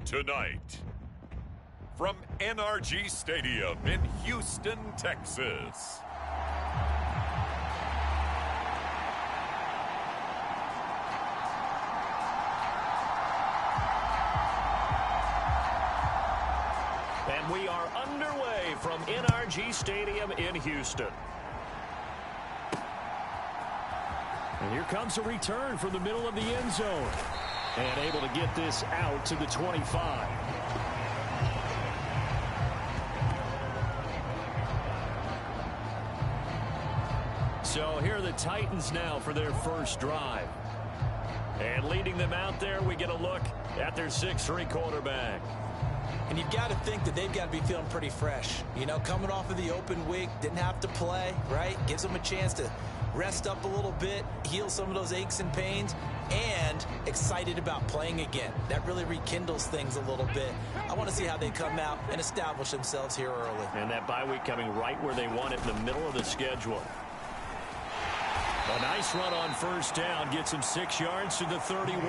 Tonight, from NRG Stadium in Houston, Texas. And we are underway from NRG Stadium in Houston. And here comes a return from the middle of the end zone. And able to get this out to the 25. So here are the Titans now for their first drive. And leading them out there, we get a look at their 6'3" quarterback. And you've got to think that they've got to be feeling pretty fresh. You know, coming off of the open week, didn't have to play, right? Gives them a chance to rest up a little bit, heal some of those aches and pains, and excited about playing again. That really rekindles things a little bit. I want to see how they come out and establish themselves here early. And that bye week coming right where they want it in the middle of the schedule. A nice run on first down gets him 6 yards to the 31.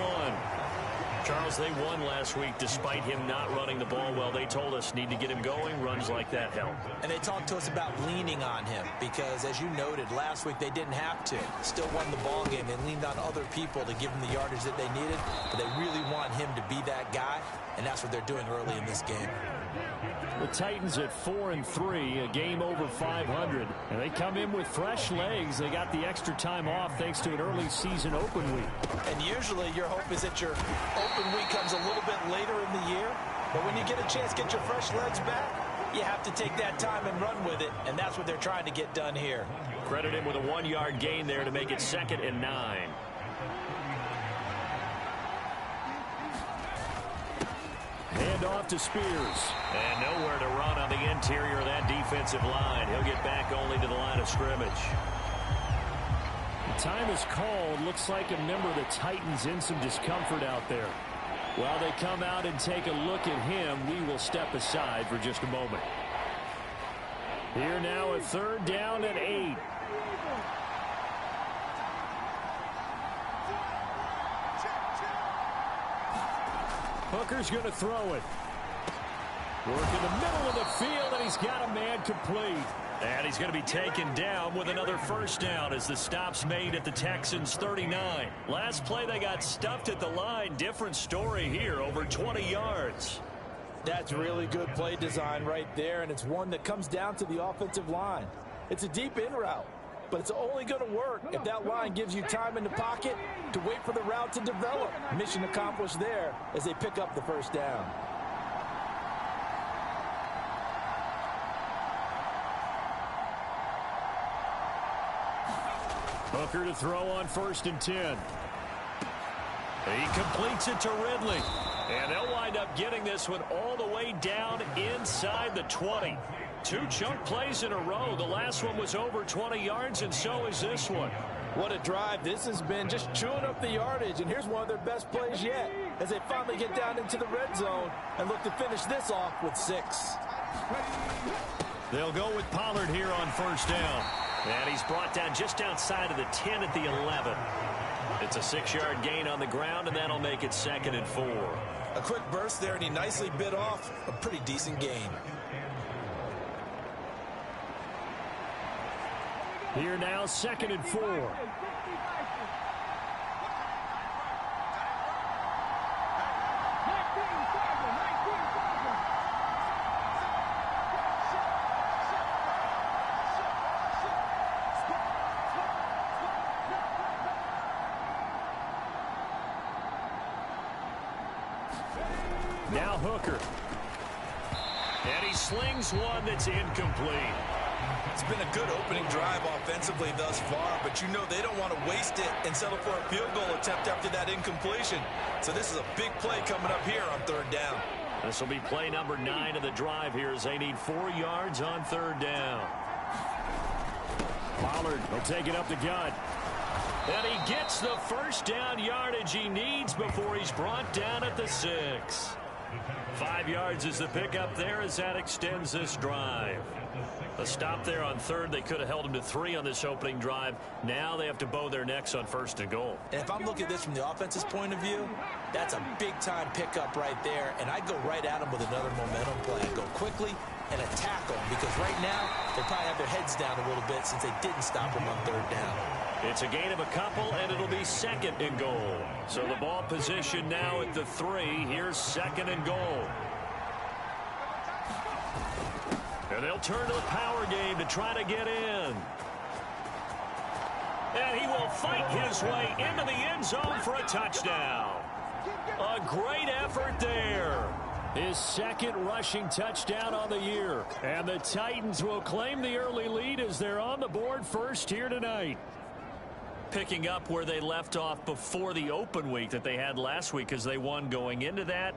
Charles, they won last week despite him not running the ball well. They told us need to get him going. Runs like that help. And they talked to us about leaning on him because, as you noted, last week they didn't have to. Still won the ball game. They leaned on other people to give them the yardage that they needed, but they really want him to be that guy, and that's what they're doing early in this game. The Titans at 4-3, a game over 500, and they come in with fresh legs. They got the extra time off thanks to an early season open week. And usually your hope is that your open week comes a little bit later in the year, but when you get a chance to get your fresh legs back, you have to take that time and run with it, and that's what they're trying to get done here. Credit him with a 1-yard gain there to make it 2nd and 9. Hand off to Spears. And nowhere to run on the interior of that defensive line. He'll get back only to the line of scrimmage. The time is called. Looks like a member of the Titans in some discomfort out there. While they come out and take a look at him, we will step aside for just a moment. Here now a 3rd down and 8. Hooker's going to throw it. Work in the middle of the field, and he's got a man complete. And he's going to be taken down with another first down as the stop's made at the Texans' 39. Last play, they got stuffed at the line. Different story here, over 20 yards. That's really good play design right there, and it's one that comes down to the offensive line. It's a deep in route, but it's only going to work if that line gives you time in the pocket to wait for the route to develop. Mission accomplished there as they pick up the first down. Hooker to throw on 1st and 10. He completes it to Ridley. And they'll wind up getting this one all the way down inside the 20. 2 chunk plays in a row. The last one was over 20 yards, and so is this one. What a drive. This has been just chewing up the yardage, and here's one of their best plays yet as they finally get down into the red zone and look to finish this off with 6. They'll go with Pollard here on first down. And he's brought down just outside of the 10 at the 11. It's a 6-yard gain on the ground, and that'll make it 2nd and 4. A quick burst there, and he nicely bit off a pretty decent gain. Here now, 2nd and 4. Now Hooker. And he slings one that's incomplete. It's been a good opening drive offensively thus far, but you know they don't want to waste it and settle for a field goal attempt after that incompletion. So this is a big play coming up here on 3rd down. This will be play number 9 of the drive here as they need 4 yards on 3rd down. Pollard will take it up the gut. And he gets the first down yardage he needs before he's brought down at the 6. 5 yards is the pickup there as that extends this drive. A stop there on third. They could have held him to 3 on this opening drive. Now they have to bow their necks on 1st and goal. And if I'm looking at this from the offense's point of view, that's a big-time pickup right there. And I'd go right at him with another momentum play. I'd go quickly and attack them because right now they probably have their heads down a little bit since they didn't stop him on 3rd down. It's a gain of a couple, and it'll be 2nd and goal. So the ball position now at the 3. Here's 2nd and goal. And they'll turn to the power game to try to get in. And he will fight his way into the end zone for a touchdown. A great effort there. His 2nd rushing touchdown on the year. And the Titans will claim the early lead as they're on the board first here tonight. Picking up where they left off before the open week that they had last week as they won going into that,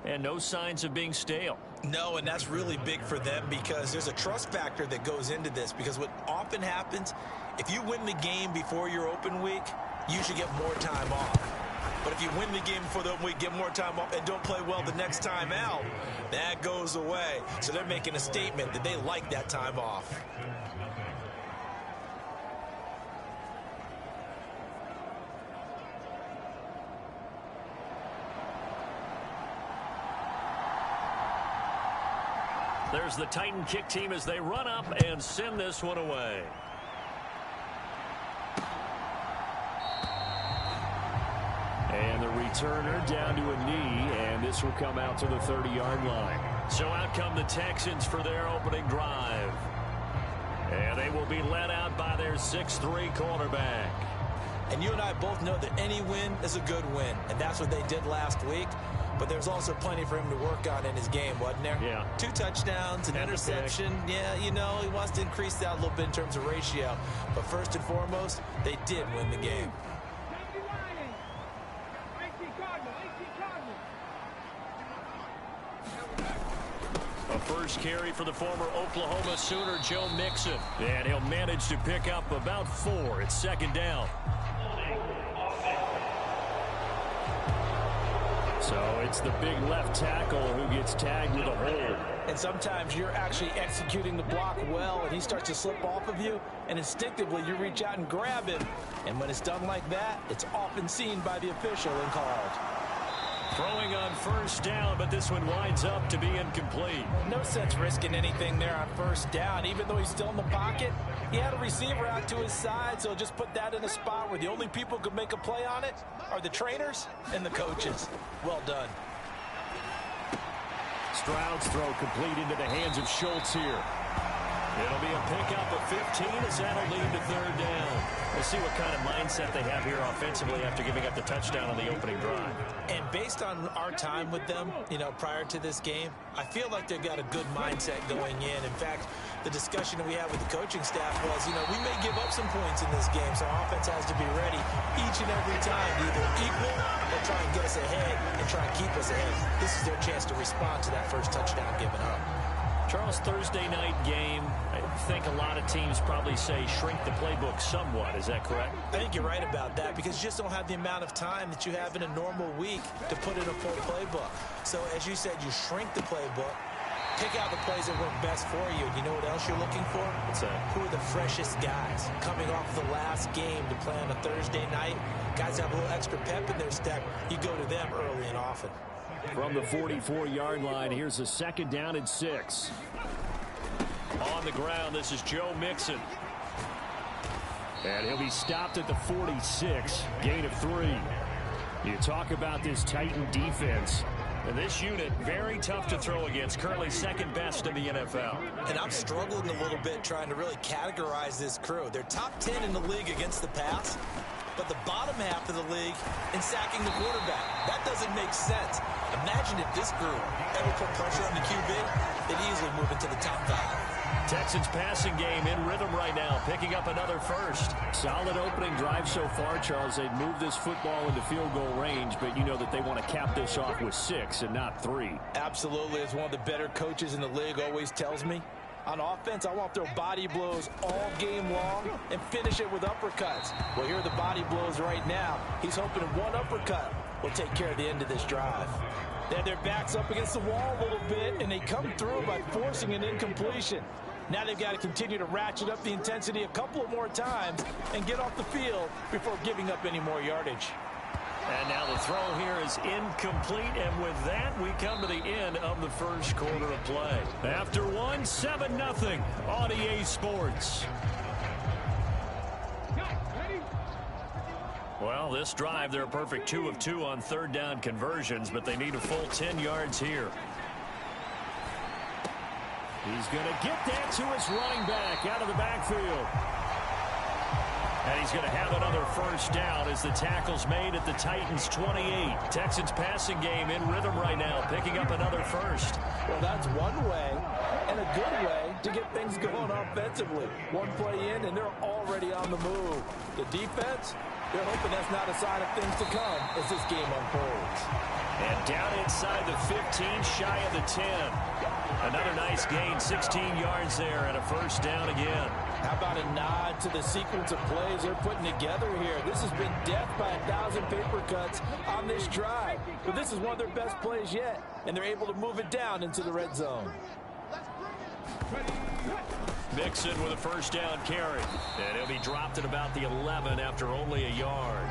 and no signs of being stale. No, and that's really big for them because there's a trust factor that goes into this because what often happens, if you win the game before your open week, you should get more time off. But if you win the game before the open week, get more time off, and don't play well the next time out, that goes away. So they're making a statement that they like that time off. There's the Titan kick team as they run up and send this one away. And the returner down to a knee, and this will come out to the 30-yard line. So out come the Texans for their opening drive. And they will be led out by their 6'3" quarterback. And you and I both know that any win is a good win, and that's what they did last week. But there's also plenty for him to work on in his game, wasn't there? Yeah. 2 touchdowns, an interception. Yeah, you know, he wants to increase that a little bit in terms of ratio. But first and foremost, they did win the game. A first carry for the former Oklahoma Sooner, Joe Mixon. And he'll manage to pick up about 4. It's 2nd down. So it's the big left tackle who gets tagged with a hold. And sometimes you're actually executing the block well, and he starts to slip off of you, and instinctively you reach out and grab him. And when it's done like that, it's often seen by the official and called. Throwing on 1st down, but this one winds up to be incomplete. No sense risking anything there on 1st down. Even though he's still in the pocket, he had a receiver out to his side, so just put that in a spot where the only people who could make a play on it are the trainers and the coaches. Well done. Stroud's throw complete into the hands of Schultz here. It'll be a pickup of 15 as that'll lead to 3rd down. We'll see what kind of mindset they have here offensively after giving up the touchdown on the opening drive. And based on our time with them, you know, prior to this game, I feel like they've got a good mindset going in. In fact, the discussion that we had with the coaching staff was, you know, we may give up some points in this game, so offense has to be ready each and every time to either equal or try and get us ahead and try and keep us ahead. This is their chance to respond to that first touchdown given up. Charles, Thursday night game, I think a lot of teams probably say shrink the playbook somewhat. Is that correct? I think you're right about that because you just don't have the amount of time that you have in a normal week to put in a full playbook. So as you said, you shrink the playbook, pick out the plays that work best for you. You know what else you're looking for? What's that? Who are the freshest guys coming off the last game to play on a Thursday night? Guys have a little extra pep in their step. You go to them early and often. From the 44-yard line, here's a 2nd down and 6. On the ground, this is Joe Mixon. And he'll be stopped at the 46, gain of 3. You talk about this Titan defense. And this unit, very tough to throw against, currently 2nd best in the NFL. And I'm struggling a little bit trying to really categorize this crew. They're top 10 in the league against the pass, but the bottom half of the league in sacking the quarterback. That doesn't make sense. Imagine if this group ever put pressure on the QB, they'd easily move into the top 5. Texans passing game in rhythm right now, picking up another first. Solid opening drive so far, Charles. They've moved this football into field goal range, but you know that they want to cap this off with 6 and not 3. Absolutely. As one of the better coaches in the league always tells me, on offense, I want to throw body blows all game long and finish it with uppercuts. Well, here are the body blows right now. He's hoping one uppercut will take care of the end of this drive. They had their backs up against the wall a little bit, and they come through by forcing an incompletion. Now they've got to continue to ratchet up the intensity a couple of more times and get off the field before giving up any more yardage. And now the throw here is incomplete, and with that, we come to the end of the first quarter of play. After one, 7-0 on EA Sports. Well, this drive, they're a perfect 2 of 2 on third down conversions, but they need a full 10 yards here. He's going to get that to his running back out of the backfield. And he's going to have another first down as the tackle's made at the Titans' 28. Texans passing game in rhythm right now, picking up another first. Well, that's one way, and a good way, to get things going offensively. One play in, and they're already on the move. The defense, they're hoping that's not a sign of things to come as this game unfolds. And down inside the 15, shy of the 10. Another nice gain, 16 yards there, and a first down again. How about a nod to the sequence of plays they're putting together here? This has been death by 1,000 paper cuts on this drive. But this is one of their best plays yet, and they're able to move it down into the red zone. Mixon with a first down carry. And he'll be dropped at about the 11 after only a yard.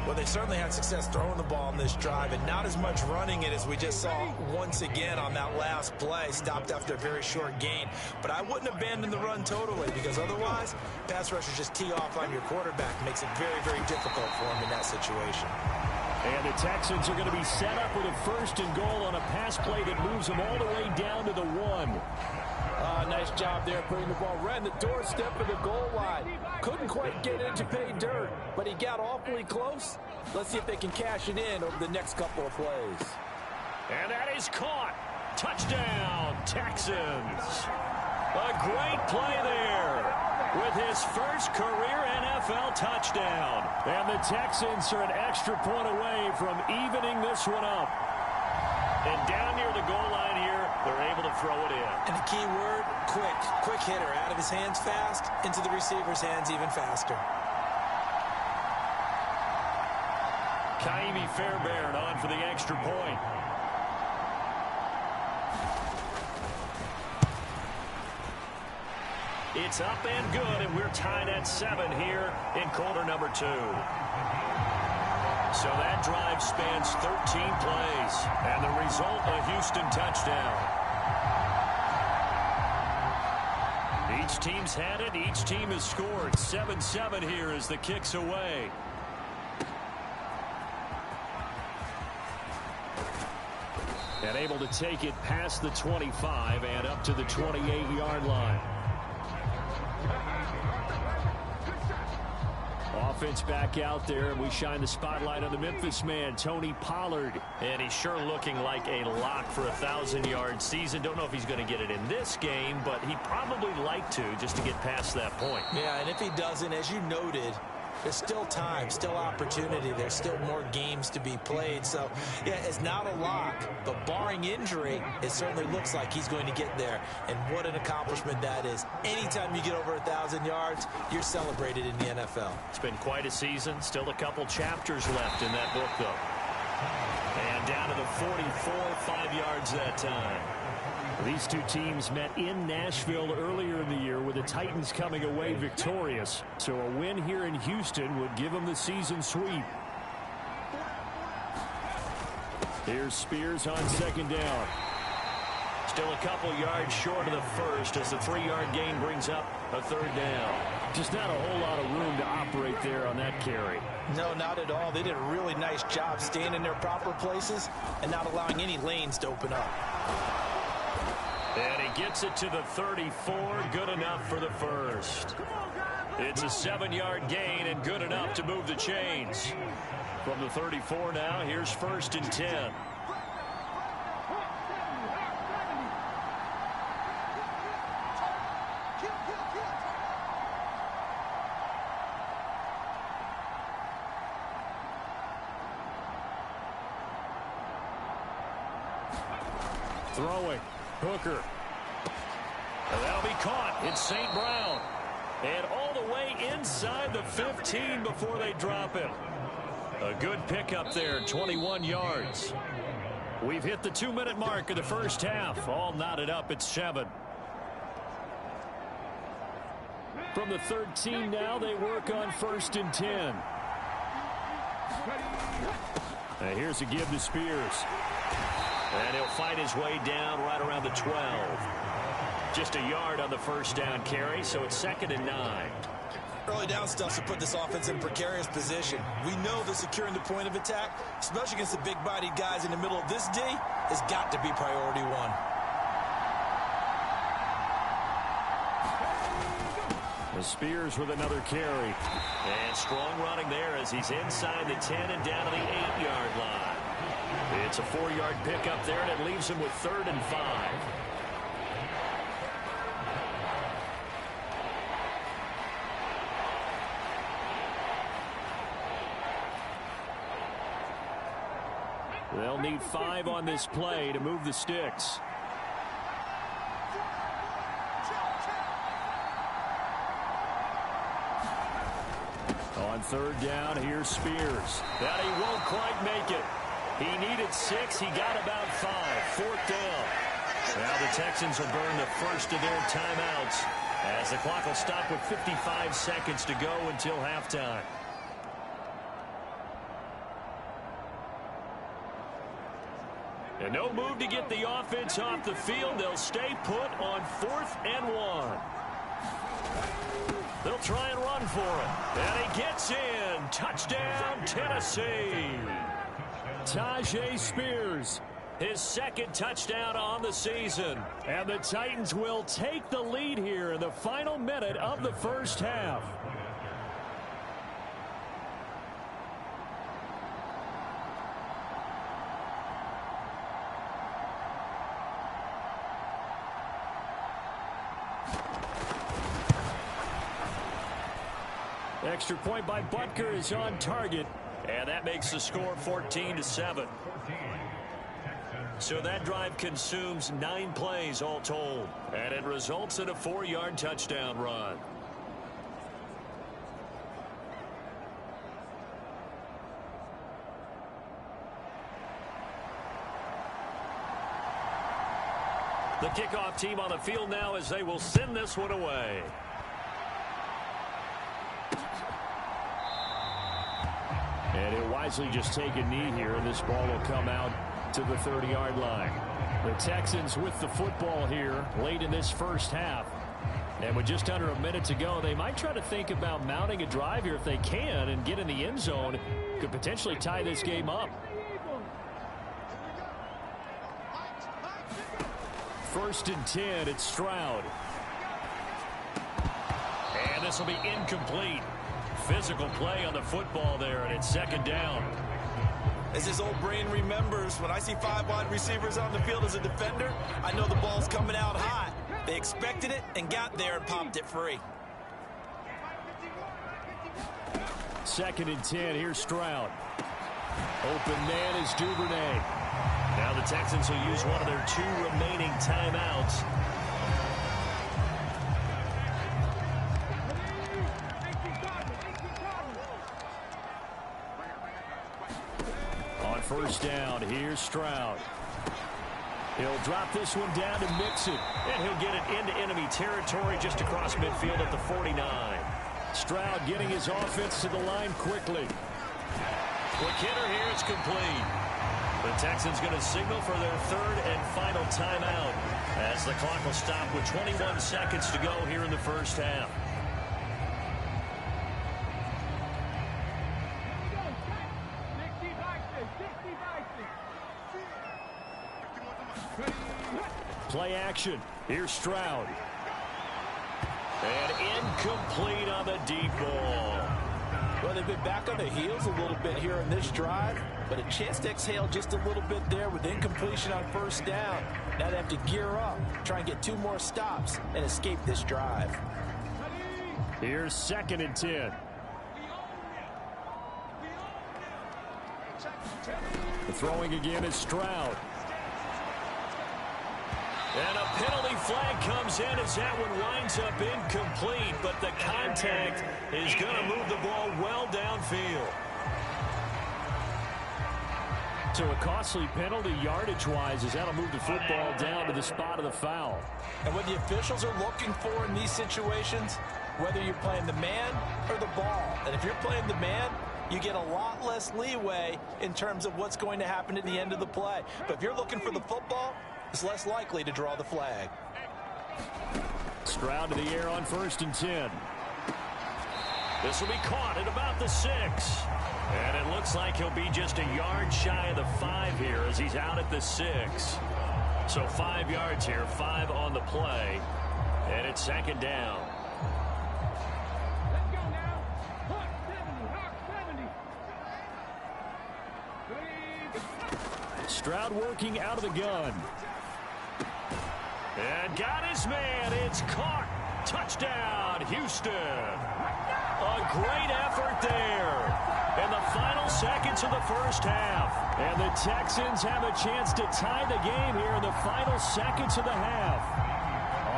Well, they certainly had success throwing the ball in this drive, and not as much running it as we just saw once again on that last play. Stopped after a very short gain. But I wouldn't abandon the run totally, because otherwise, pass rushers just tee off on your quarterback. Makes it very, very difficult for him in that situation. And the Texans are going to be set up with a first and goal on a pass play that moves them all the way down to the 1. Nice job there putting the ball right in the doorstep of the goal line. Couldn't quite get it to pay dirt, but he got awfully close. Let's see if they can cash it in over the next couple of plays. And that is caught. Touchdown, Texans. A great play there with his first career NFL touchdown. And the Texans are an extra point away from evening this one up. And down near the goal line here, they're able to throw it in. And the key word, quick. Quick hitter. Out of his hands fast, into the receiver's hands even faster. Kaimi Fairbairn on for the extra point. It's up and good, and we're tied at 7 here in quarter number 2. So that drive spans 13 plays, and the result, a Houston touchdown. Each team's had it. Each team has scored. 7-7 here as the kick's away. And able to take it past the 25 and up to the 28-yard line. Offense back out there, and we shine the spotlight on the Memphis man, Tony Pollard. And he's sure looking like a lock for a 1,000-yard season. Don't know if he's going to get it in this game, but he'd probably like to, just to get past that point. Yeah, and if he doesn't, as you noted, there's still time, still opportunity. There's still more games to be played. So, yeah, it's not a lock, but barring injury, it certainly looks like he's going to get there. And what an accomplishment that is. Anytime you get over 1,000 yards, you're celebrated in the NFL. It's been quite a season. Still a couple chapters left in that book, though. And down to the 44, 5 yards that time. These two teams met in Nashville earlier in the year with the Titans coming away victorious. So a win here in Houston would give them the season sweep. Here's Spears on second down. Still a couple yards short of the first as the 3-yard gain brings up a third down. Just not a whole lot of room to operate there on that carry. No, not at all. They did a really nice job staying in their proper places and not allowing any lanes to open up. And he gets it to the 34, good enough for the first. It's a 7-yard gain and good enough to move the chains. From the 34 now, here's 1st and 10. Throwing. Hooker. And that'll be caught. It's St. Brown. And all the way inside the 15 before they drop him. A good pickup there, 21 yards. We've hit the 2-minute mark of the first half. All knotted up at 7. From the 13 now, they work on 1st and 10. Now here's a give to Spears. And he'll fight his way down right around the 12. Just a yard on the first down carry, so it's 2nd and 9. Early down stuff to put this offense in precarious position. We know that securing the point of attack, especially against the big-bodied guys in the middle of this D, has got to be priority one. The Spears with another carry. And strong running there as he's inside the 10 and down to the 8-yard line. It's a 4-yard pickup there, and it leaves him with 3rd and 5. They'll need 5 on this play to move the sticks. On 3rd down, here's Spears. That he won't quite make it. He needed 6. He got about 5. 4th down. Now the Texans will burn the first of their timeouts as the clock will stop with 55 seconds to go until halftime. And no move to get the offense off the field. They'll stay put on 4th and 1. They'll try and run for it. And he gets in. Touchdown, Tennessee. Tajay Spears, his 2nd touchdown on the season. And the Titans will take the lead here in the final minute of the first half. Extra point by Butker is on target. And that makes the score 14-7. So that drive consumes 9 plays all told. And it results in a 4-yard touchdown run. The kickoff team on the field now as they will send this one away. And he'll wisely just take a knee here, and this ball will come out to the 30-yard line. The Texans with the football here late in this first half. And with just under a minute to go, they might try to think about mounting a drive here if they can and get in the end zone. Could potentially tie this game up. 1st and 10, it's Stroud. And this will be incomplete. Physical play on the football there, and it's 2nd down. As his old brain remembers, when I see 5 wide receivers on the field as a defender, I know the ball's coming out hot. They expected it and got there and popped it free. 2nd and 10, here's Stroud. Open man is Duvernay. Now the Texans will use one of their 2 remaining timeouts. On 1st down, here's Stroud. He'll drop this one down to Mixon. And he'll get it into enemy territory just across midfield at the 49. Stroud getting his offense to the line quickly. Quick hitter here, it's complete. The Texans going to signal for their 3rd and final timeout as the clock will stop with 21 seconds to go here in the first half. Play action. Here's Stroud. And incomplete on the deep ball. Well, they've been back on their heels a little bit here in this drive, but a chance to exhale just a little bit there with incompletion on 1st down. Now they have to gear up, try and get 2 more stops, and escape this drive. Here's 2nd and 10. The throwing again is Stroud. And a penalty flag comes in as that one winds up incomplete, but the contact is going to move the ball well downfield. So a costly penalty yardage-wise as that'll move the football down to the spot of the foul. And what the officials are looking for in these situations, whether you're playing the man or the ball. And if you're playing the man, you get a lot less leeway in terms of what's going to happen at the end of the play. But if you're looking for the football, it's less likely to draw the flag. Stroud to the air on 1st and 10. This will be caught at about the 6. And it looks like he'll be just a yard shy of the 5 here as he's out at the 6. So 5 yards here, 5 on the play. And it's 2nd down. Stroud working out of the gun. And got his man. It's caught. Touchdown, Houston. A great effort there in the final seconds of the first half. And the Texans have a chance to tie the game here in the final seconds of the half.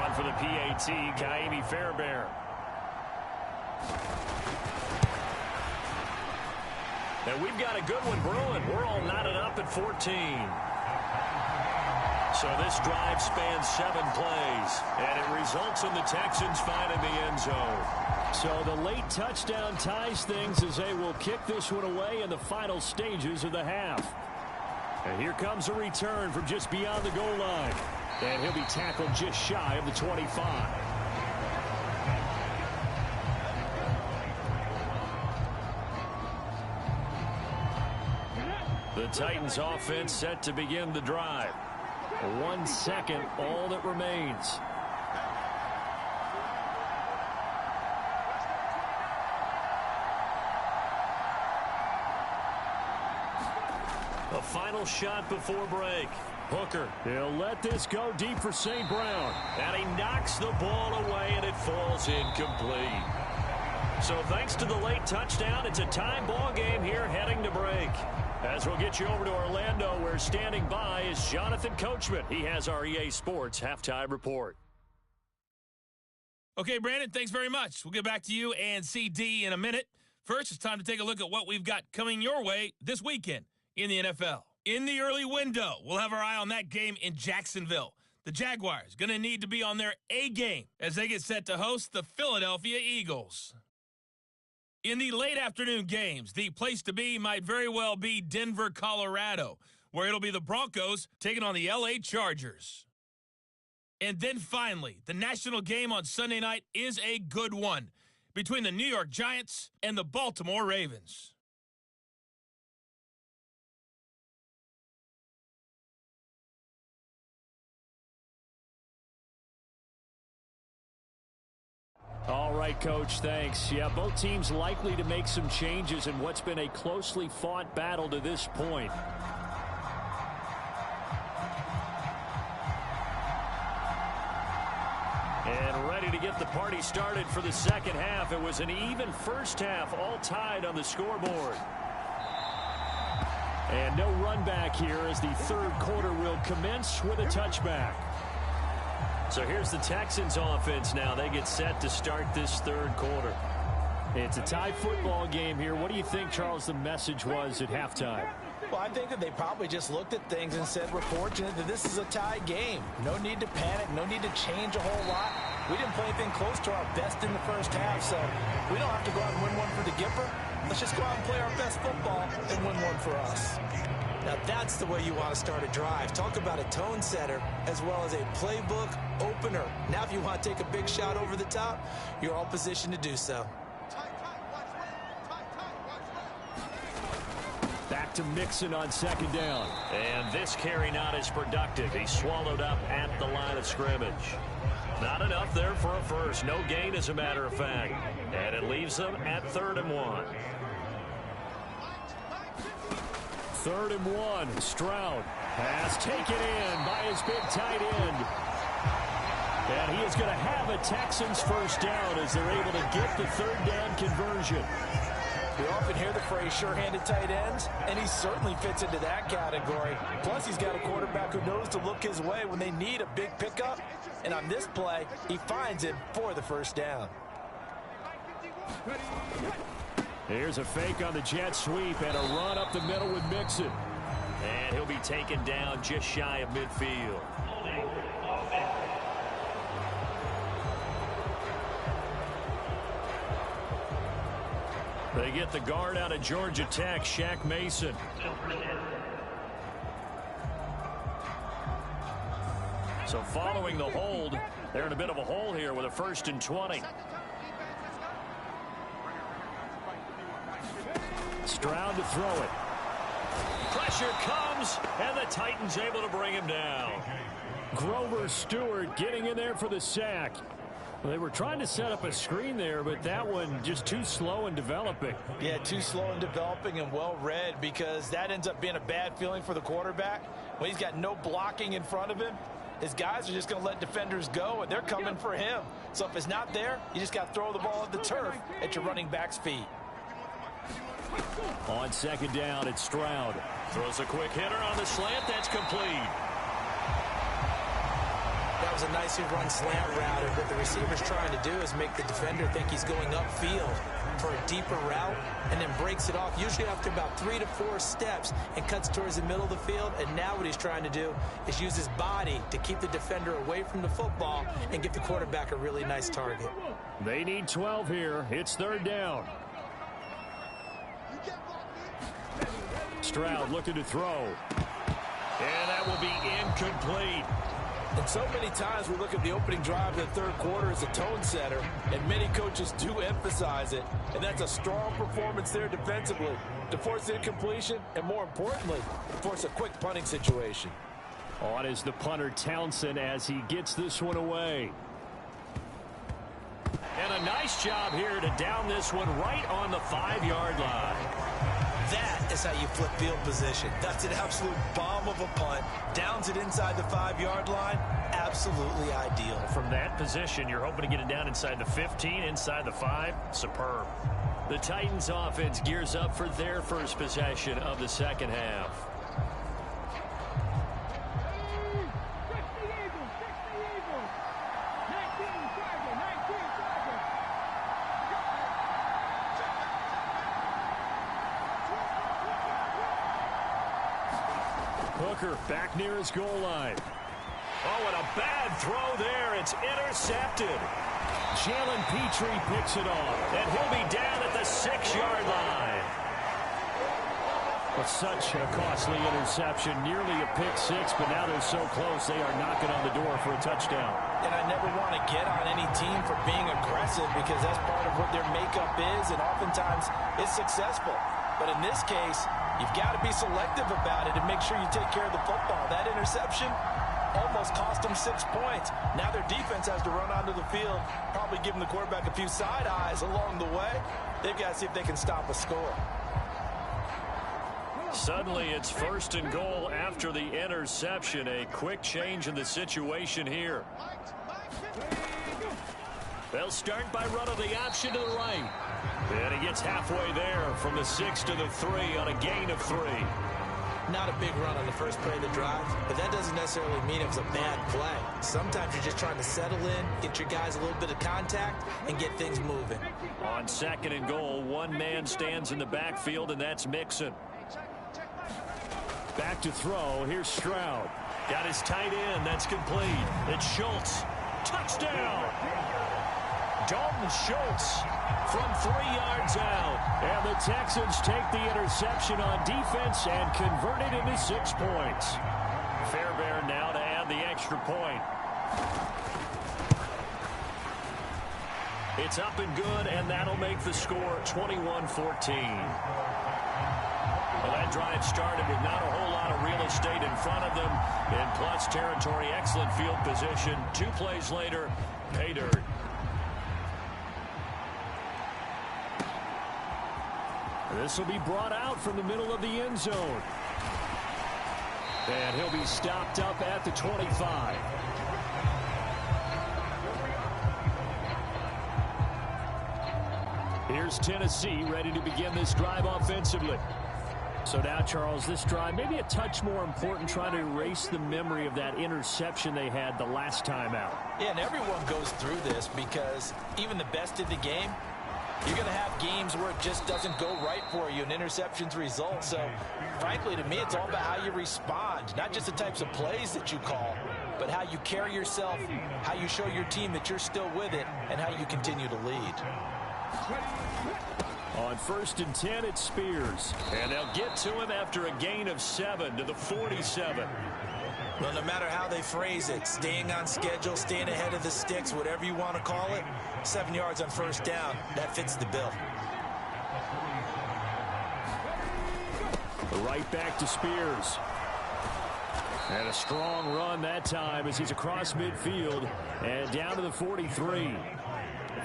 On for the PAT, Kaimi Fairbairn. And we've got a good one brewing. We're all knotted up at 14. So this drive spans 7 plays, and it results in the Texans finding the end zone. So the late touchdown ties things as they will kick this one away in the final stages of the half. And here comes a return from just beyond the goal line. And he'll be tackled just shy of the 25. The Titans offense set to begin the drive. 1 second, all that remains. A final shot before break. Hooker. He'll let this go deep for St. Brown. And he knocks the ball away, and it falls incomplete. So thanks to the late touchdown, it's a tie ball game here heading to break. As we'll get you over to Orlando, where standing by is Jonathan Coachman. He has our EA Sports halftime report. Okay, Brandon, thanks very much. We'll get back to you and CD in a minute. First, it's time to take a look at what we've got coming your way this weekend in the NFL. In the early window, we'll have our eye on that game in Jacksonville. The Jaguars going to need to be on their A game as they get set to host the Philadelphia Eagles. In the late afternoon games, the place to be might very well be Denver, Colorado, where it'll be the Broncos taking on the LA Chargers. And then finally, the national game on Sunday night is a good one between the New York Giants and the Baltimore Ravens. All right, Coach, thanks. Yeah, both teams likely to make some changes in what's been a closely fought battle to this point. And ready to get the party started for the second half. It was an even first half, all tied on the scoreboard. And no run back here as the third quarter will commence with a touchback. So here's the Texans offense now. They get set to start this third quarter. It's a tie football game here. What do you think, Charles, the message was at halftime? Well, I think that they probably just looked at things and said, we're fortunate that this is a tie game. No need to panic. No need to change a whole lot. We didn't play anything close to our best in the first half, so we don't have to go out and win one for the Gipper. Let's just go out and play our best football and win one for us. Now, that's the way you want to start a drive. Talk about a tone setter as well as a playbook opener. Now, if you want to take a big shot over the top, you're all positioned to do so. Back to Mixon on second down. And this carry not as productive. He swallowed up at the line of scrimmage. Not enough there for a first. No gain, as a matter of fact. And it leaves them at 3rd and 1. 3rd and 1. Stroud has taken in by his big tight end. And he is going to have a Texans first down as they're able to get the 3rd down conversion. We often hear the phrase sure-handed tight ends, and he certainly fits into that category. Plus, he's got a quarterback who knows to look his way when they need a big pickup. And on this play, he finds him for the first down. Here's a fake on the jet sweep and a run up the middle with Mixon. And he'll be taken down just shy of midfield. They get the guard out of Georgia Tech, Shaq Mason. So following the hold, they're in a bit of a hole here with a 1st and 20. Stroud to throw it. Pressure comes, and the Titans able to bring him down. Grover Stewart getting in there for the sack. Well, they were trying to set up a screen there, but that one just too slow in developing. Yeah, too slow in developing and well read, because that ends up being a bad feeling for the quarterback. When he's got no blocking in front of him, his guys are just going to let defenders go, and they're coming for him. So if it's not there, you just got to throw the ball at the turf at your running back's feet. On 2nd down, it's Stroud. Throws a quick hitter on the slant. That's complete. That was a nicely run slant route, and what the receiver's trying to do is make the defender think he's going upfield for a deeper route, and then breaks it off, usually after about 3 to 4 steps, and cuts towards the middle of the field. And now what he's trying to do is use his body to keep the defender away from the football and give the quarterback a really nice target. They need 12 here. It's 3rd down. Stroud looking to throw. And that will be incomplete. And so many times we look at the opening drive of the 3rd quarter as a tone setter, and many coaches do emphasize it. And that's a strong performance there defensively to force incompletion, and more importantly, force a quick punting situation. On is the punter Townsend as he gets this one away. And a nice job here to down this one right on the 5-yard line. That is how you flip field position. That's an absolute bomb of a punt. Downs it inside the 5-yard line. Absolutely ideal. From that position, you're hoping to get it down inside the 15, inside the 5. Superb. The Titans offense gears up for their first possession of the 2nd half. Hooker back near his goal line. Oh, and a bad throw there. It's intercepted. Jalen Petrie picks it off. And he'll be down at the 6-yard line. Well, such a costly interception. Nearly a pick 6, but now they're so close they are knocking on the door for a touchdown. And I never want to get on any team for being aggressive, because that's part of what their makeup is, and oftentimes it's successful. But in this case, you've got to be selective about it and make sure you take care of the football. That interception almost cost them 6 points. Now their defense has to run onto the field, probably giving the quarterback a few side eyes along the way. They've got to see if they can stop a score. Suddenly it's 1st and goal after the interception. A quick change in the situation here. They'll start by running the option to the right. And he gets halfway there from the 6 to the 3 on a gain of 3. Not a big run on the first play of the drive, but that doesn't necessarily mean it was a bad play. Sometimes you're just trying to settle in, get your guys a little bit of contact, and get things moving. On 2nd and goal, one man stands in the backfield, and that's Mixon. Back to throw. Here's Stroud. Got his tight end. That's complete. It's Schultz. Touchdown! Dalton Schultz from 3 yards out. And the Texans take the interception on defense and convert it into 6 points. Fairbairn now to add the extra point. It's up and good, and that'll make the score 21-14. Well, that drive started with not a whole lot of real estate in front of them. In plus territory, excellent field position. 2 plays later, pay dirt. This will be brought out from the middle of the end zone. And he'll be stopped up at the 25. Here's Tennessee ready to begin this drive offensively. So now, Charles, this drive maybe a touch more important, trying to erase the memory of that interception they had the last time out. Yeah, and everyone goes through this, because even the best in the game, You're going to have games where it just doesn't go right for you, and interceptions result. So, frankly, to me, it's all about how you respond, not just the types of plays that you call, but how you carry yourself, how you show your team that you're still with it, and how you continue to lead. On 1st and 10, it's Spears. And they'll get to him after a gain of 7 to the 47. Well, no matter how they phrase it, staying on schedule, staying ahead of the sticks, whatever you want to call it, 7 yards on 1st down, that fits the bill. Right back to Spears. And a strong run that time as he's across midfield and down to the 43.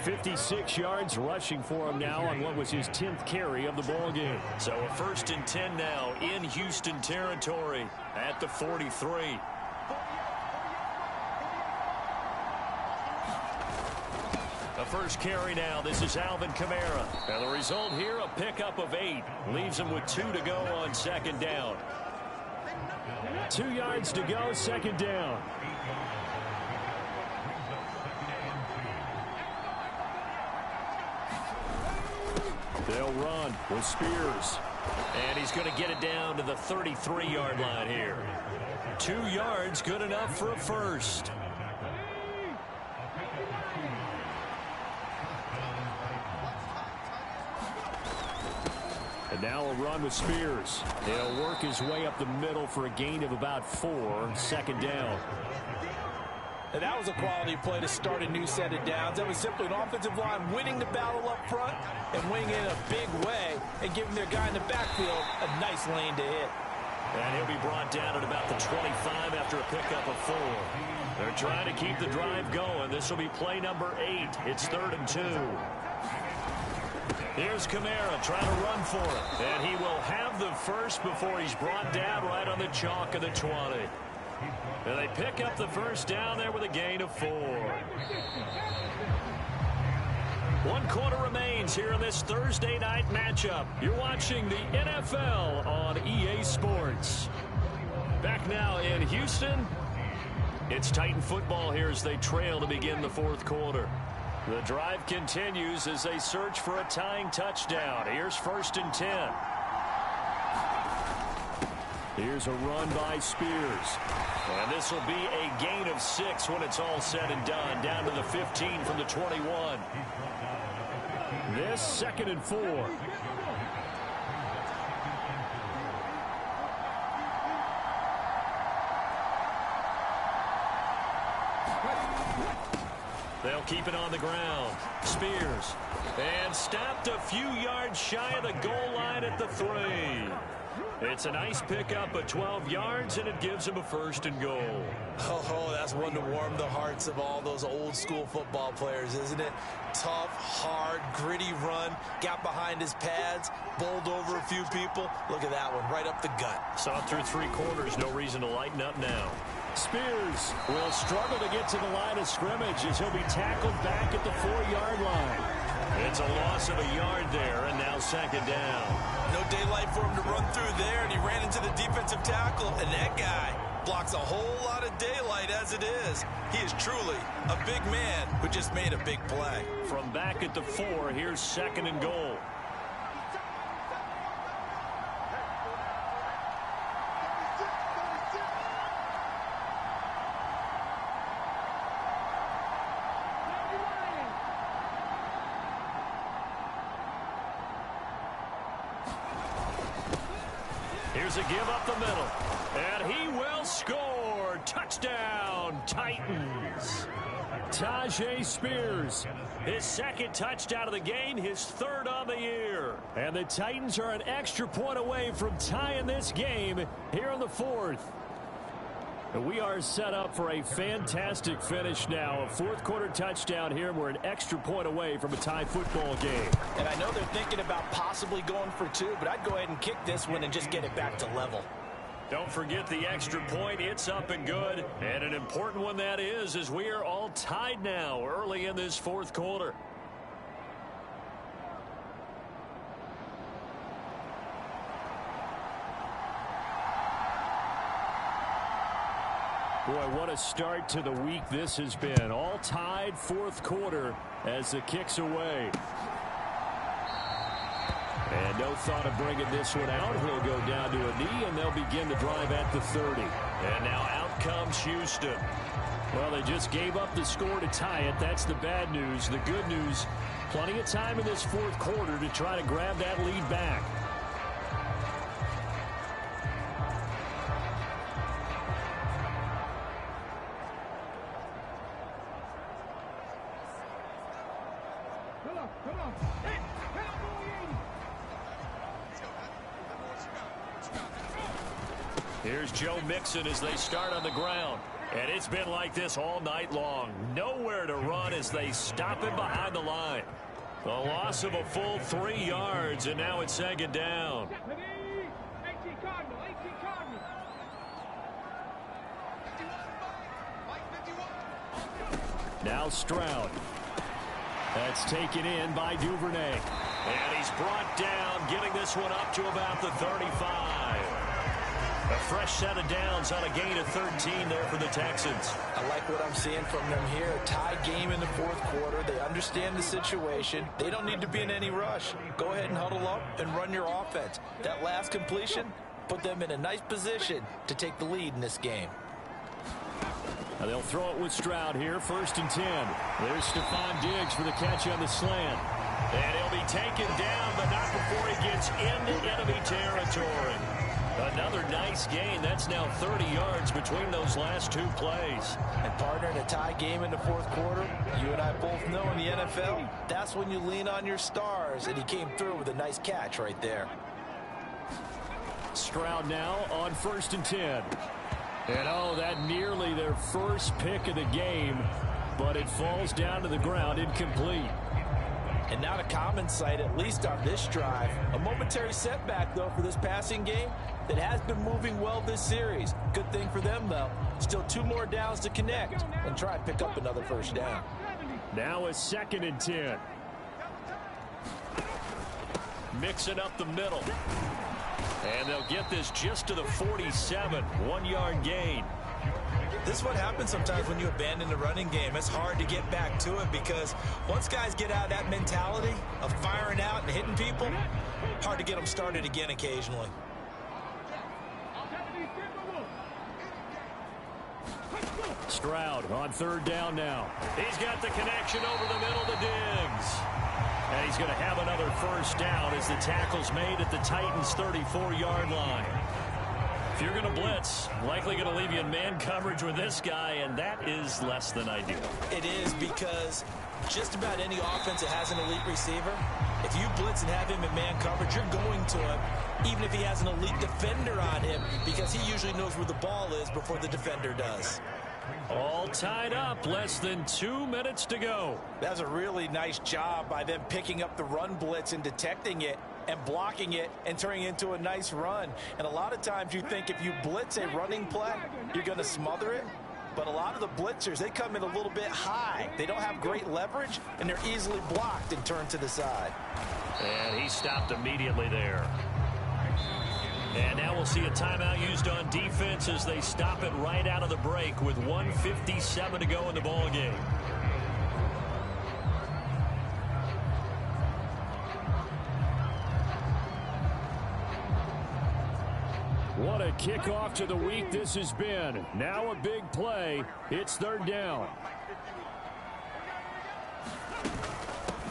56 yards rushing for him now on what was his 10th carry of the ball game. So a 1st and 10 now in Houston territory at the 43. The first carry now. This is Alvin Kamara. And the result here, a pickup of 8. Leaves him with 2 to go on 2nd down. 2 yards to go, 2nd down. They'll run with Spears. And he's going to get it down to the 33-yard line here. 2 yards, good enough for a first. And now a run with Spears. He'll work his way up the middle for a gain of about 4, 2nd down. And that was a quality play to start a new set of downs. That was simply an offensive line winning the battle up front and winning it in a big way and giving their guy in the backfield a nice lane to hit. And he'll be brought down at about the 25 after a pickup of 4. They're trying to keep the drive going. This will be play number 8. It's 3rd and 2. Here's Kamara trying to run for it. And he will have the first before he's brought down right on the chalk of the 20. And they pick up the 1st down there with a gain of 4. 1 quarter remains here in this Thursday night matchup. You're watching the NFL on EA Sports. Back now in Houston. It's Titan football here as they trail to begin the 4th quarter. The drive continues as they search for a tying touchdown. Here's 1st and 10. Here's a run by Spears. And this will be a gain of 6 when it's all said and done. Down to the 15 from the 21. This 2nd and 4. They'll keep it on the ground. Spears. And stopped a few yards shy of the goal line at the 3. It's a nice pickup of 12 yards, and it gives him a 1st and goal. Oh, that's one to warm the hearts of all those old-school football players, isn't it? Tough, hard, gritty run, got behind his pads, bowled over a few people. Look at that one, right up the gut. Saw it through 3 quarters, no reason to lighten up now. Spears will struggle to get to the line of scrimmage as he'll be tackled back at the 4-yard line. It's a loss of a yard there, and now 2nd down. No daylight for him to run through there, and he ran into the defensive tackle, and that guy blocks a whole lot of daylight as it is. He is truly a big man who just made a big play. From back at the 4, here's 2nd and goal. Here's a give up the middle. And he will score. Touchdown, Titans. Tajay Spears, his 2nd touchdown of the game, his 3rd on the year. And the Titans are an extra point away from tying this game here in the 4th. We are set up for a fantastic finish now. A 4th quarter touchdown here. We're an extra point away from a tie football game. And I know they're thinking about possibly going for 2, but I'd go ahead and kick this one and just get it back to level. Don't forget the extra point. It's up and good. And an important one that is, as we are all tied now early in this 4th quarter. Boy, what a start to the week this has been. All tied 4th quarter as the kick's away. And no thought of bringing this one out. He'll go down to a knee, and they'll begin the drive at the 30. And now out comes Houston. Well, they just gave up the score to tie it. That's the bad news. The good news, plenty of time in this fourth quarter to try to grab that lead back. Here's Joe Mixon as they start on the ground. And it's been like this all night long. Nowhere to run as they stop him behind the line. The loss of a full 3 yards, and now it's second down. Now Stroud. That's taken in by Duvernay. And he's brought down, getting this one up to about the 35. A fresh set of downs on a gain of 13 there for the Texans. I like what I'm seeing from them here. A tie game in the fourth quarter. They understand the situation. They don't need to be in any rush. Go ahead and huddle up and run your offense. That last completion put them in a nice position to take the lead in this game. Now they'll throw it with Stroud here, 1st and 10. There's Stephon Diggs for the catch on the slant. And he'll be taken down, but not before he gets into enemy territory. Another nice gain. That's now 30 yards between those last 2 plays. And partner, in a tie game in the fourth quarter, you and I both know in the NFL, that's when you lean on your stars, and he came through with a nice catch right there. Stroud now on 1st and 10. And oh, that nearly their first pick of the game, but it falls down to the ground incomplete. And not a common sight, at least on this drive. A momentary setback, though, for this passing game that has been moving well this series. Good thing for them, though. Still 2 more downs to connect and try and pick up another first down. Now a 2nd and 10. Mixing up the middle. And they'll get this just to the 47. 1-yard gain. This is what happens sometimes when you abandon the running game. It's hard to get back to it because once guys get out of that mentality of firing out and hitting people, hard to get them started again occasionally. Stroud on 3rd down now. He's got the connection over the middle to Diggs. And he's going to have another first down as the tackle's made at the Titans' 34-yard line. If you're going to blitz, likely going to leave you in man coverage with this guy, and that is less than ideal. It is, because just about any offense that has an elite receiver, if you blitz and have him in man coverage, you're going to him, even if he has an elite defender on him, because he usually knows where the ball is before the defender does. All tied up, less than 2 minutes to go. That was a really nice job by them picking up the run blitz and detecting it and blocking it and turning it into a nice run. And a lot of times you think if you blitz a running play, you're going to smother it. But a lot of the blitzers, they come in a little bit high. They don't have great leverage, and they're easily blocked and turned to the side. And he stopped immediately there. And now we'll see a timeout used on defense as they stop it right out of the break with 1:57 to go in the ball game. What a kickoff to the week this has been. Now a big play. It's 3rd down.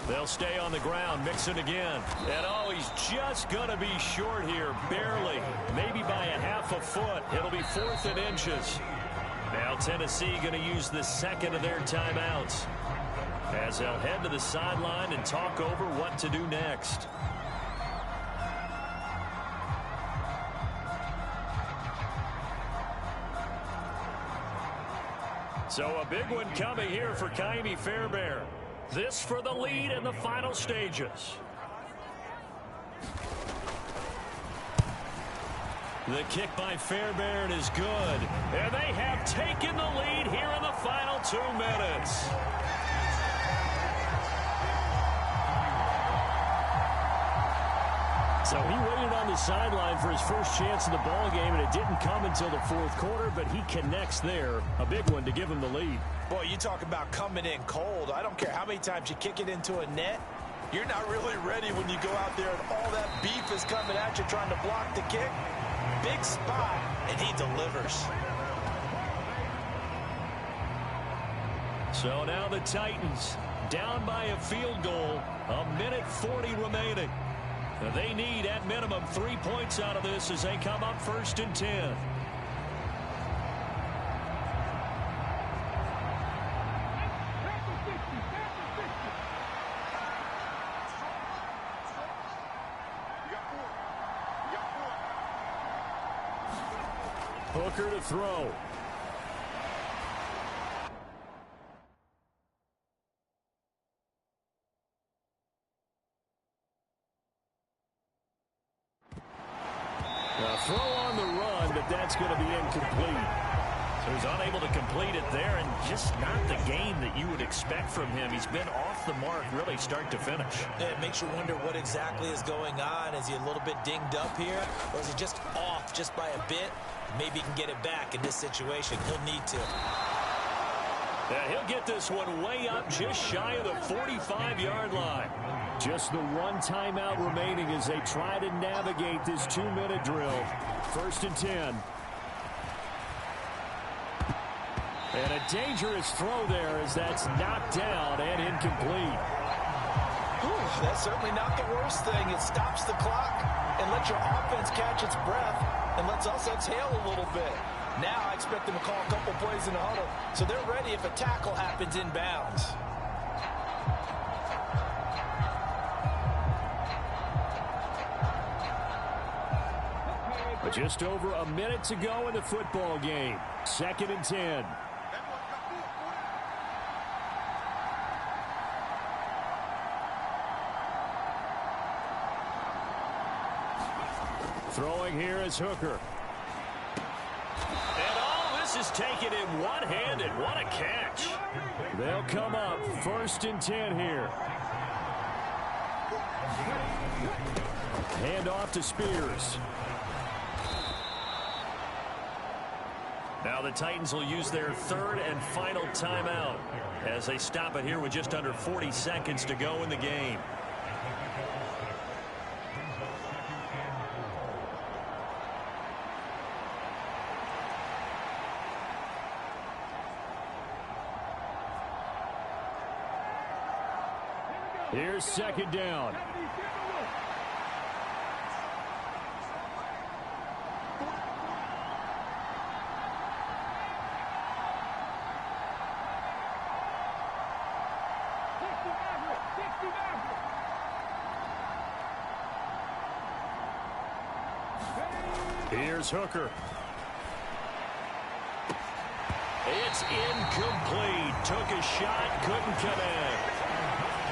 They'll stay on the ground, Mixon again. And oh, he's just going to be short here, barely. Maybe by a half a foot. It'll be 4th and inches. Now Tennessee going to use the 2nd of their timeouts as they'll head to the sideline and talk over what to do next. So a big one coming here for Ka'imi Fairbairn. This for the lead in the final stages. The kick by Fairbairn is good. And they have taken the lead here in the final 2 minutes. So he waited on the sideline for his first chance in the ball game, and it didn't come until the fourth quarter, but he connects there. A big one to give him the lead. Boy, you talk about coming in cold. I don't care how many times you kick it into a net. You're not really ready when you go out there and all that beef is coming at you trying to block the kick. Big spot, and he delivers. So now the Titans down by a field goal, 1:40 remaining. They need at minimum 3 points out of this as they come up 1st and 10. Hooker to throw. A throw on the run, but that's going to be incomplete. So he's unable to complete it there, and just not the game that you would expect from him. He's been off the mark really start to finish. It makes you wonder what exactly is going on. Is he a little bit dinged up here, or is he just off just by a bit? Maybe he can get it back in this situation. He'll need to. Yeah, he'll get this one way up just shy of the 45-yard line. Just the one timeout remaining as they try to navigate this 2-minute drill. 1st and 10. And a dangerous throw there as that's knocked down and incomplete. Ooh, that's certainly not the worst thing. It stops the clock and lets your offense catch its breath and lets us exhale a little bit. Now I expect them to call a couple plays in the huddle so they're ready if a tackle happens inbounds. Just over a minute to go in the football game. 2nd and 10. Throwing here is Hooker. And all this is taken in one-handed. What a catch. They'll come up 1st and 10 here. Hand off to Spears. Now the Titans will use their 3rd and final timeout as they stop it here with just under 40 seconds to go in the game. Here's 2nd down. Here's Hooker. It's incomplete. Took a shot, couldn't connect.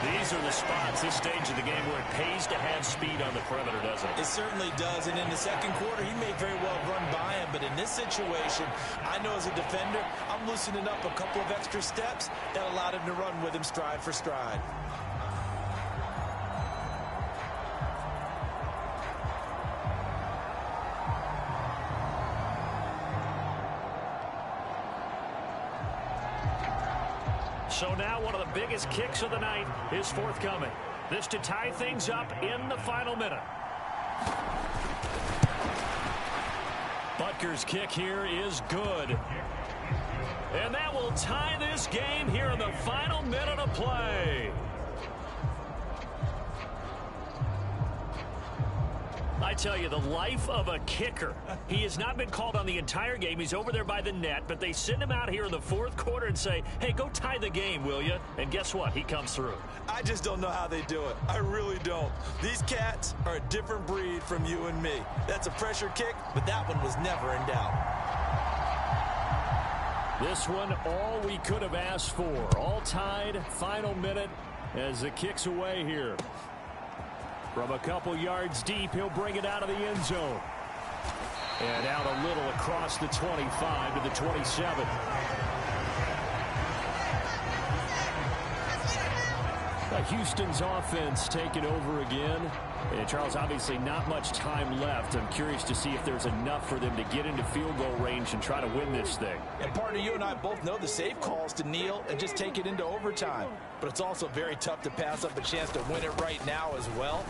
These are the spots, this stage of the game, where it pays to have speed on the perimeter, doesn't it? It certainly does, and in the second quarter, he may very well run by him, but in this situation, I know as a defender, I'm loosening up a couple of extra steps that allowed him to run with him stride for stride. So now one of the biggest kicks of the night is forthcoming. This to tie things up in the final minute. Butker's kick here is good. And that will tie this game here in the final minute of play. I tell you, the life of a kicker. He has not been called on the entire game. He's over there by the net, but they send him out here in the 4th quarter and say, hey, go tie the game, will you? And guess what? He comes through. I just don't know how they do it. I really don't. These cats are a different breed from you and me. That's a pressure kick, but that one was never in doubt. This one, all we could have asked for. All tied, final minute as the kick's away here. From a couple yards deep, he'll bring it out of the end zone. And out a little across the 25 to the 27. Houston's offense taking over again. And Charles, obviously not much time left. I'm curious to see if there's enough for them to get into field goal range and try to win this thing. And partner, you and I both know the safe calls to kneel and just take it into overtime. But it's also very tough to pass up a chance to win it right now as well.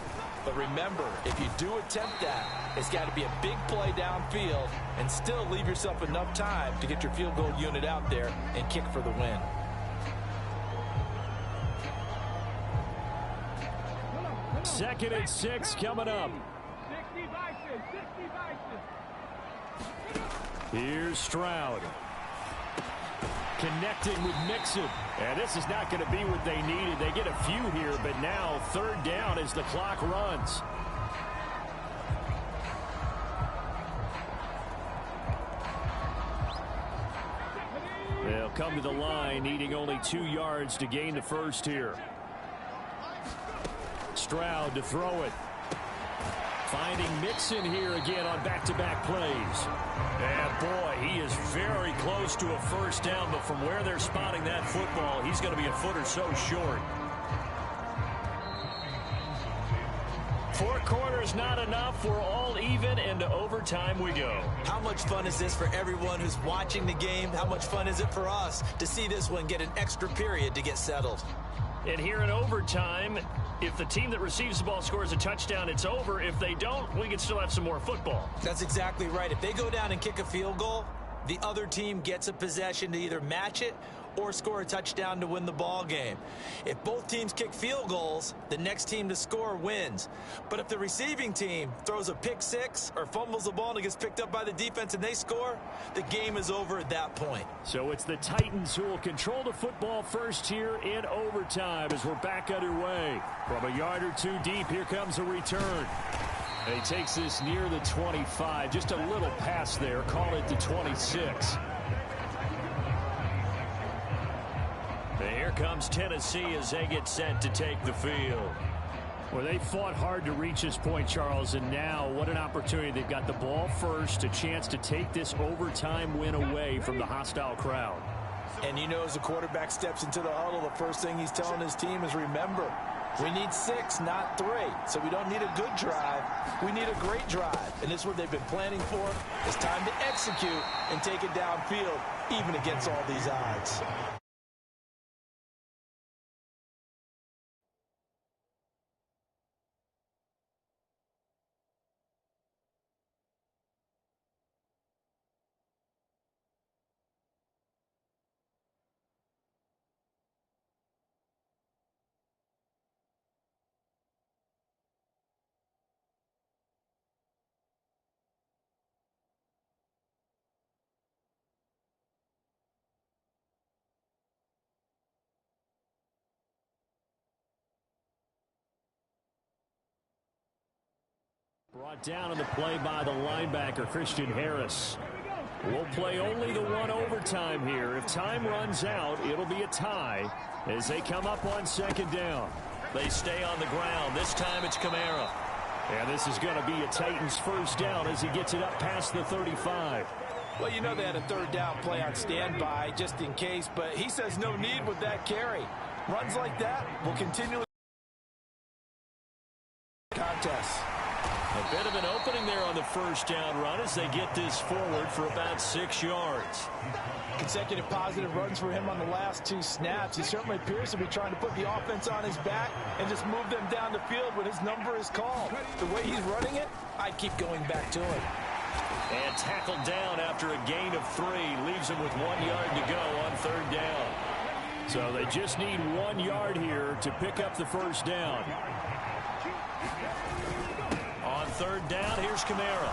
But remember, if you do attempt that, it's got to be a big play downfield and still leave yourself enough time to get your field goal unit out there and kick for the win. Second and 6 coming up. Here's Stroud. Connecting with Mixon. And this is not going to be what they needed. They get a few here, but now third down as the clock runs. They'll come to the line, needing only 2 yards to gain the first here. Stroud to throw it. Finding Mixon here again on back-to-back plays. And boy, he is very close to a first down, but from where they're spotting that football, he's going to be a foot or so short. 4 quarters not enough. We're all even, and to overtime we go. How much fun is this for everyone who's watching the game? How much fun is it for us to see this one get an extra period to get settled? And here in overtime, if the team that receives the ball scores a touchdown, it's over. If they don't, we can still have some more football. That's exactly right. If they go down and kick a field goal, the other team gets a possession to either match it or score a touchdown to win the ball game. If both teams kick field goals, the next team to score wins. But if the receiving team throws a pick six or fumbles the ball and it gets picked up by the defense and they score, the game is over at that point. So it's the Titans who will control the football first here in overtime as we're back underway. From a yard or two deep, here comes a return. And he takes this near the 25. Just a little pass there. Call it the 26. Here comes Tennessee as they get set to take the field. Well, they fought hard to reach this point, Charles, and now what an opportunity. They've got the ball first, a chance to take this overtime win away from the hostile crowd. And you know, as the quarterback steps into the huddle, the first thing he's telling his team is, remember, we need 6, not 3. So we don't need a good drive. We need a great drive. And this is what they've been planning for. It's time to execute and take it downfield, even against all these odds. Brought down on the play by the linebacker, Christian Harris. We'll play only the one overtime here. If time runs out, it'll be a tie as they come up on second down. They stay on the ground. This time it's Kamara. And this is going to be a Titans first down as he gets it up past the 35. Well, you know they had a third down play on standby just in case, but he says no need with that carry. Runs like that will continually contest. A bit of an opening there on the first down run as they get this forward for about 6 yards. Consecutive positive runs for him on the last 2 snaps. He certainly appears to be trying to put the offense on his back and just move them down the field when his number is called. The way he's running it, I'd keep going back to him. And tackled down after a gain of 3. Leaves him with 1 yard to go on third down. So they just need 1 yard here to pick up the first down. On third down, here's Kamara.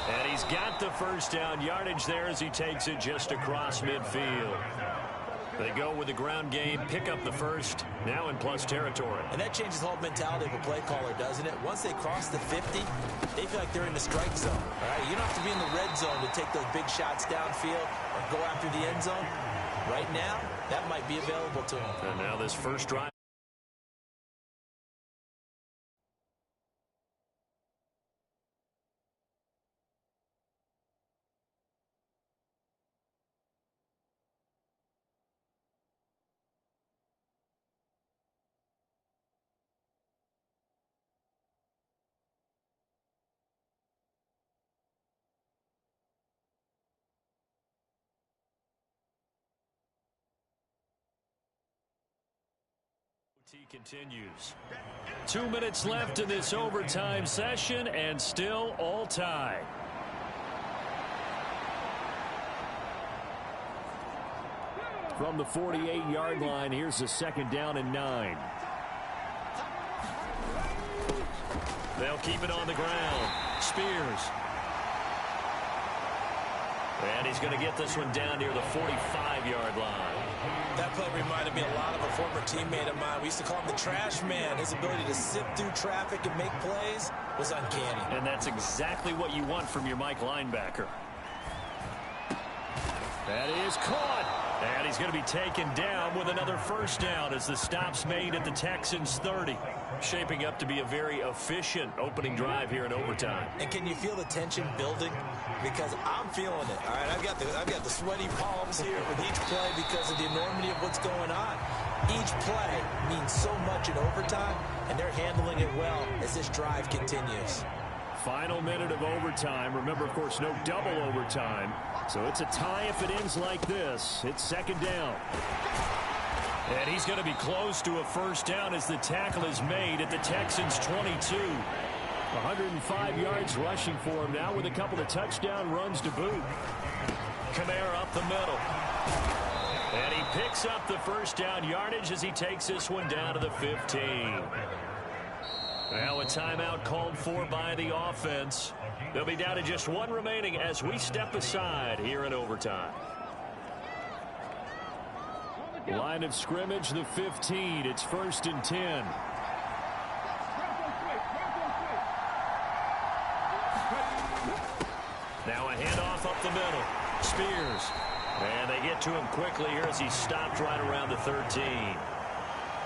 And he's got the first down yardage there as he takes it just across midfield. They go with the ground game, pick up the first, now in plus territory. And that changes the whole mentality of a play caller, doesn't it? Once they cross the 50, they feel like they're in the strike zone. All right? You don't have to be in the red zone to take those big shots downfield or go after the end zone. Right now, that might be available to them. And now this first drive. Continues. 2 minutes left in this overtime session, and still all tied. From the 48-yard line, here's a 2nd down and 9. They'll keep it on the ground. Spears. And he's going to get this one down near the 45-yard line. That play reminded me a lot of a former teammate of mine. We used to call him the trash man. His ability to sift through traffic and make plays was uncanny. And that's exactly what you want from your Mike linebacker. That is caught. And he's going to be taken down with another 1st down as the stop's made at the Texans' 30. Shaping up to be a very efficient opening drive here in overtime. And can you feel the tension building? Because I'm feeling it. All right, I've got the sweaty palms here with each play because of the enormity of what's going on. Each play means so much in overtime, and they're handling it well as this drive continues. Final minute of overtime. Remember, of course, no double overtime. So it's a tie if it ends like this. It's 2nd down. And he's going to be close to a 1st down as the tackle is made at the Texans' 22. 105 yards rushing for him now with a couple of touchdown runs to boot. Kamara up the middle. And he picks up the 1st down yardage as he takes this one down to the 15. Now a timeout called for by the offense. They'll be down to just 1 remaining as we step aside here in overtime. Line of scrimmage, the 15. It's 1st and 10. Now a handoff up the middle. Spears. And they get to him quickly here as he stopped right around the 13.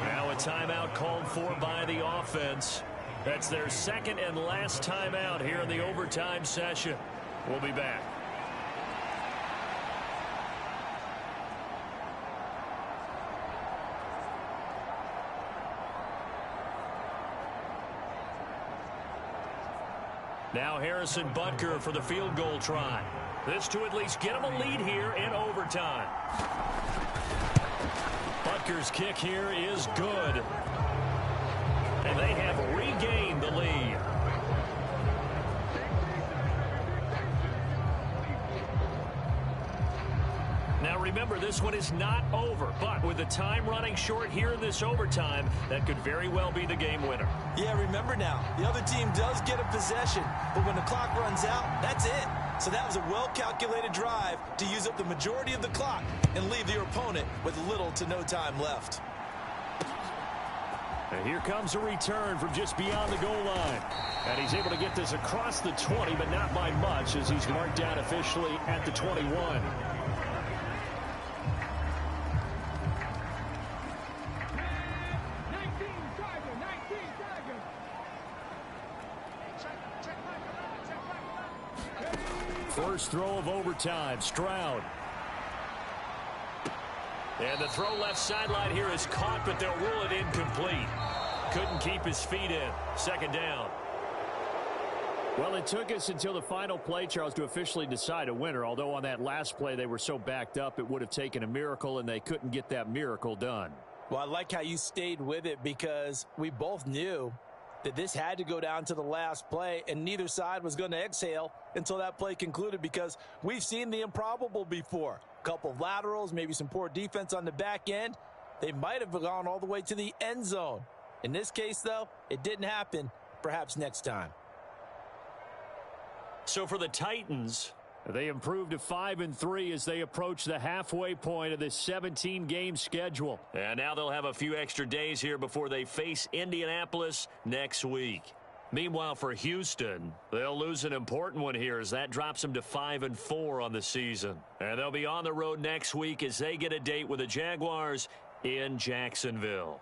Now a timeout called for by the offense. That's their 2nd and last timeout here in the overtime session. We'll be back. Now Harrison Butker for the field goal try. This to at least get him a lead here in overtime. Butker's kick here is good. And they have regained the lead. Now remember, this one is not over, but with the time running short here in this overtime, that could very well be the game winner. Yeah, remember now, the other team does get a possession, but when the clock runs out, that's it. So that was a well-calculated drive to use up the majority of the clock and leave your opponent with little to no time left. And here comes a return from just beyond the goal line. And he's able to get this across the 20, but not by much as he's marked down officially at the 21. First throw of overtime, Stroud. And the throw left sideline here is caught, but they'll rule it incomplete. Couldn't keep his feet in. 2nd down. Well, it took us until the final play, Charles, to officially decide a winner, although on that last play they were so backed up it would have taken a miracle, and they couldn't get that miracle done. Well, I like how you stayed with it because we both knew that this had to go down to the last play, and neither side was going to exhale until that play concluded because we've seen the improbable before. A couple of laterals, maybe some poor defense on the back end. They might have gone all the way to the end zone. In this case, though, it didn't happen. Perhaps next time. So for the Titans, they improved to 5-3 as they approach the halfway point of this 17-game schedule. And now they'll have a few extra days here before they face Indianapolis next week. Meanwhile, for Houston, they'll lose an important one here as that drops them to 5-4 on the season. And they'll be on the road next week as they get a date with the Jaguars in Jacksonville.